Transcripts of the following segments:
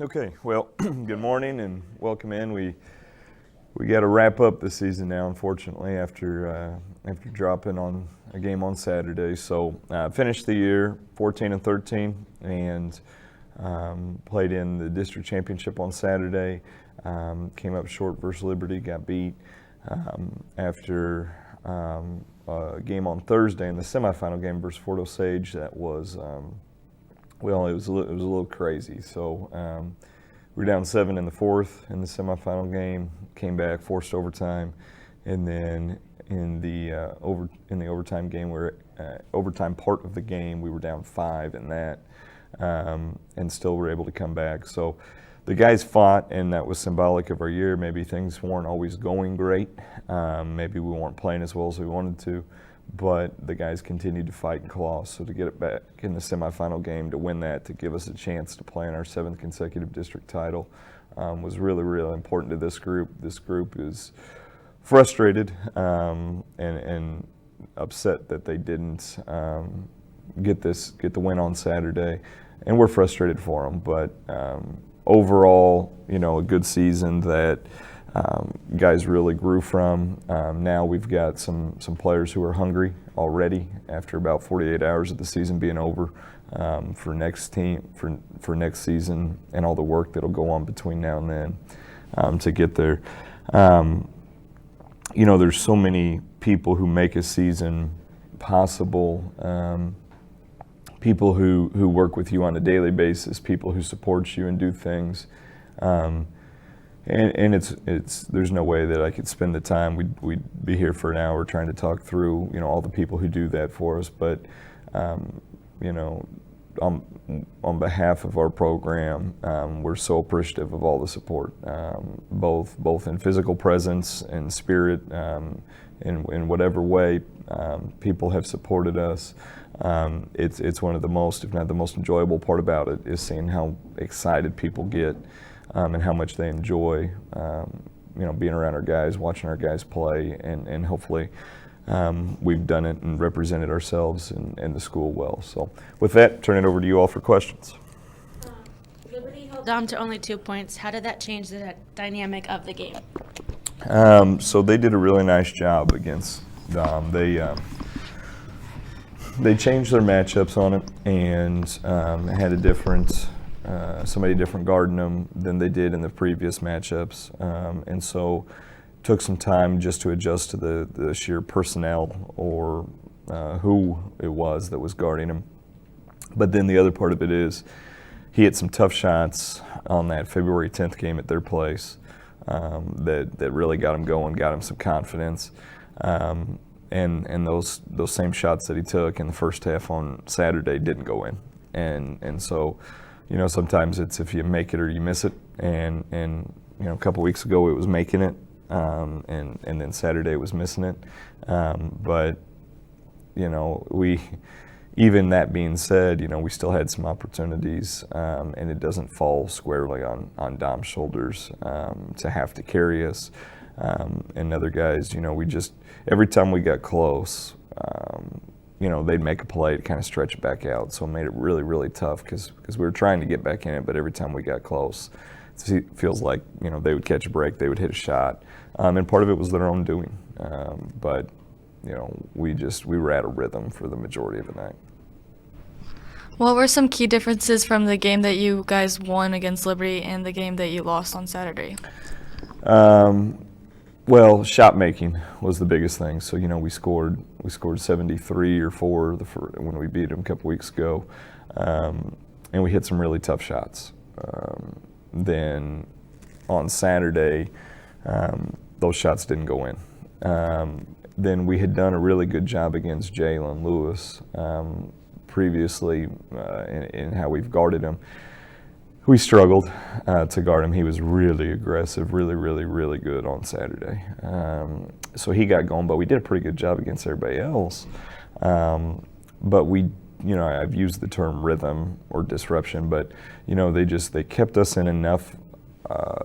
Okay, well, good morning and welcome in. We got to wrap up the season now, unfortunately, after dropping on a game on Saturday. So finished the year 14-13 and played in the district championship on Saturday. Came up short versus Liberty, got beat after a game on Thursday in the semifinal game versus Fort Osage. That was it was a little crazy. So we were down 7 in the fourth in the semifinal game, came back, forced overtime, and then in the overtime game, overtime part of the game, we were down 5 in that, and still were able to come back. So the guys fought, and that was symbolic of our year. Maybe things weren't always going great. Maybe we weren't playing as well as we wanted to, but the guys continued to fight and claw. So to get it back in the semifinal game, to win that, to give us a chance to play in our 7th consecutive district title was really, really important to this group. This group is frustrated and upset that they didn't get the win on Saturday, and we're frustrated for them. But overall, a good season that guys really grew from. Now we've got some players who are hungry already after about 48 hours of the season being over for next season and all the work that'll go on between now and then to get there. There's so many people who make a season possible. People who work with you on a daily basis, people who support you and do things. And it's there's no way that I could spend the time. We'd be here for an hour trying to talk through all the people who do that for us. But on behalf of our program, we're so appreciative of all the support, both in physical presence and spirit, in whatever way people have supported us. It's one of the most, if not the most enjoyable part about it, is seeing how excited people get. And how much they enjoy, being around our guys, watching our guys play, and hopefully we've done it and represented ourselves and the school well. So with that, turn it over to you all for questions. Liberty held down to only 2 points. How did that change the dynamic of the game? So they did a really nice job against Dom. They changed their matchups on it and had a different. Somebody different guarding them than they did in the previous matchups, and so took some time just to adjust to the sheer personnel or who it was that was guarding him. But then the other part of it is he hit some tough shots on that February 10th game at their place that really got him going, got him some confidence, and those same shots that he took in the first half on Saturday didn't go in, and so. Sometimes it's if you make it or you miss it, and a couple weeks ago it was making it, and then Saturday it was missing it. But we, even that being said, we still had some opportunities, and it doesn't fall squarely on Dom's shoulders to have to carry us. And other guys, we just every time we got close. They'd make a play to kind of stretch it back out. So it made it really, really tough because we were trying to get back in it, but every time we got close, it feels like, they would catch a break, they would hit a shot. And part of it was their own doing. But we were at a rhythm for the majority of the night. What were some key differences from the game that you guys won against Liberty and the game that you lost on Saturday? Well, shot making was the biggest thing. So we scored 73 or 4 when we beat them a couple weeks ago, and we hit some really tough shots. Then on Saturday, those shots didn't go in. Then we had done a really good job against Jalen Lewis previously in how we've guarded him. We struggled to guard him. He was really aggressive, really, really, really good on Saturday. So he got going, but we did a pretty good job against everybody else. But I've used the term rhythm or disruption, but they kept us in enough.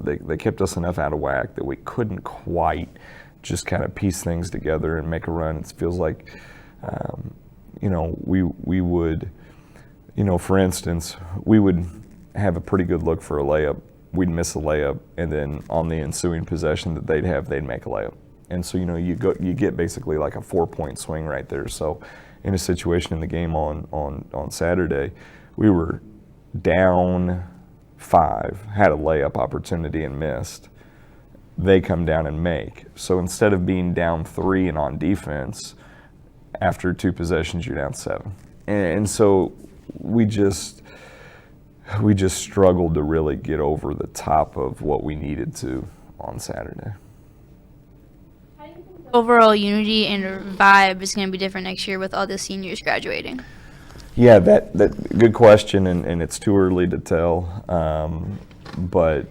They kept us enough out of whack that we couldn't quite just kind of piece things together and make a run. It feels like, we would, for instance, we would have a pretty good look for a layup, we'd miss a layup, and then on the ensuing possession that they'd have, they'd make a layup. And so, you get basically like a 4-point swing right there. So in a situation in the game on Saturday, we were down 5, had a layup opportunity and missed. They come down and make. So instead of being down 3 and on defense, after 2 possessions, you're down 7. And so we just struggled to really get over the top of what we needed to on Saturday. Overall unity and vibe is going to be different next year with all the seniors graduating? Yeah, that good question, and it's too early to tell. But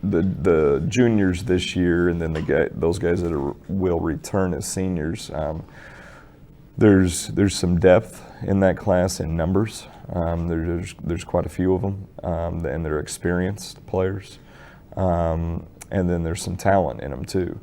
the juniors this year, and then those guys that will return as seniors, there's some depth in that class in numbers. There's quite a few of them, and they're experienced players. And then there's some talent in them too.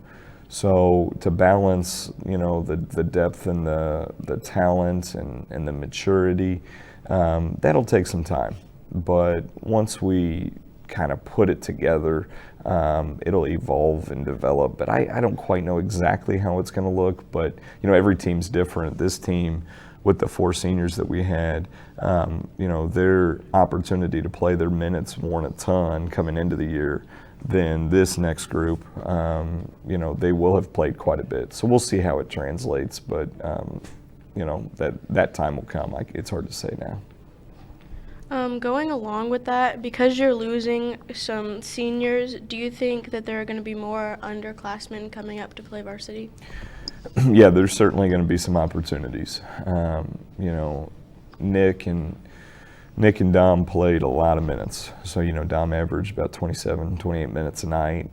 So to balance, the depth and the talent and the maturity, that'll take some time. But once we kind of put it together, it'll evolve and develop. But I don't quite know exactly how it's going to look. But every team's different. This team, with the 4 seniors that we had, their opportunity to play their minutes weren't a ton coming into the year. Then this next group, they will have played quite a bit. So we'll see how it translates, but that time will come. It's hard to say now. Going along with that, because you're losing some seniors, do you think that there are going to be more underclassmen coming up to play varsity? Yeah, there's certainly going to be some opportunities. Nick and Dom played a lot of minutes. So, Dom averaged about 27, 28 minutes a night,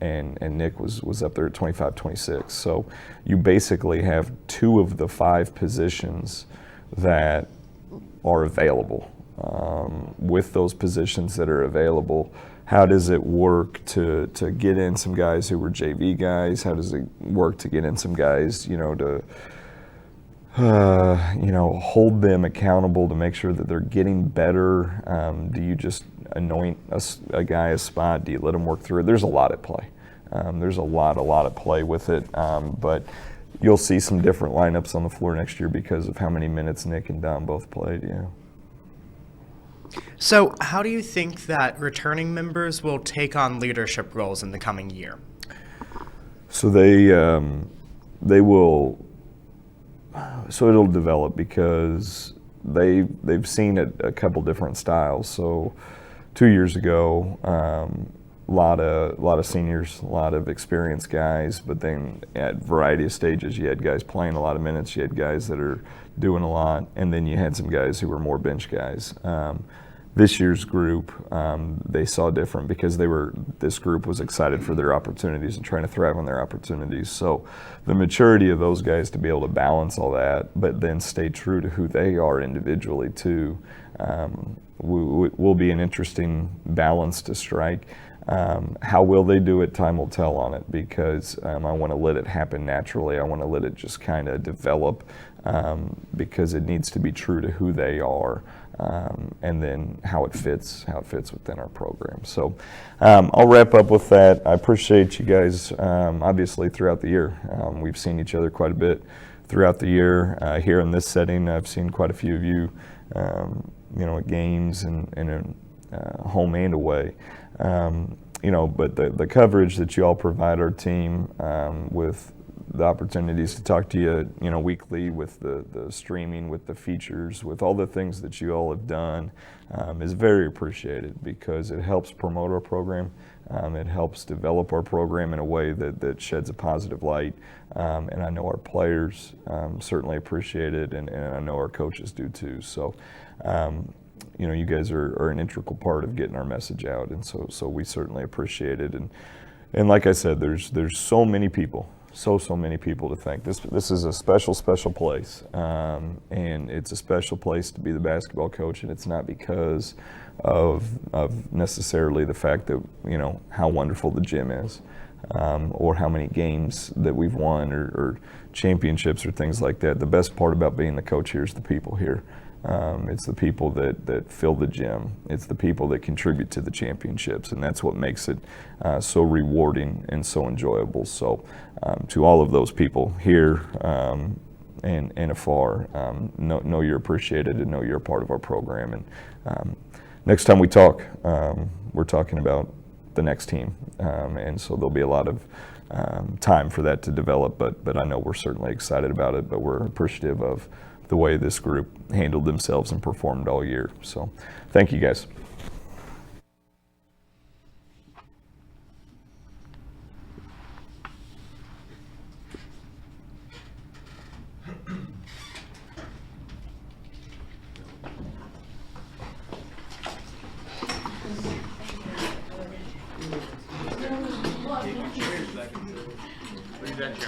and Nick was up there at 25, 26. So you basically have 2 of the 5 positions that are available. With those positions that are available, how does it work to get in some guys who were JV guys? How does it work to get in some guys, to hold them accountable to make sure that they're getting better? Do you just anoint a guy a spot? Do you let him work through it? There's a lot at play. There's a lot at play with it. But you'll see some different lineups on the floor next year because of how many minutes Nick and Dom both played. Yeah. So how do you think that returning members will take on leadership roles in the coming year? So they will. So it'll develop because they've seen a couple different styles. So 2 years ago, a lot of seniors, a lot of experienced guys, but then at a variety of stages, you had guys playing a lot of minutes, you had guys that are doing a lot, and then you had some guys who were more bench guys. This year's group, they saw different because this group was excited for their opportunities and trying to thrive on their opportunities. So the maturity of those guys to be able to balance all that, but then stay true to who they are individually too, will be an interesting balance to strike. How will they do it? Time will tell on it because I want to let it happen naturally. I want to let it just kind of develop because it needs to be true to who they are. And then how it fits within our program. So I'll wrap up with that. I appreciate you guys, obviously, throughout the year. We've seen each other quite a bit throughout the year. Here in this setting, I've seen quite a few of you, at games and in home and away. But the coverage that you all provide our team with the opportunities to talk to you, weekly with the streaming, with the features, with all the things that you all have done is very appreciated because it helps promote our program. It helps develop our program in a way that sheds a positive light. And I know our players certainly appreciate it, and I know our coaches do too. So, you guys are an integral part of getting our message out, and so we certainly appreciate it. And like I said, there's so many people. So many people to thank. This is a special place, and it's a special place to be the basketball coach, and it's not because of necessarily the fact that how wonderful the gym is, or how many games that we've won or championships or things like that. The best part about being the coach here is the people here. It's the people that fill the gym. It's the people that contribute to the championships, and that's what makes it so rewarding and so enjoyable. So to all of those people here and afar, know you're appreciated and know you're a part of our program. And next time we talk, we're talking about the next team, and so there'll be a lot of time for that to develop, but I know we're certainly excited about it, but we're appreciative of the way this group handled themselves and performed all year. So thank you guys.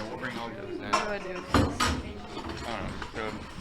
We'll bring all those down. I don't know.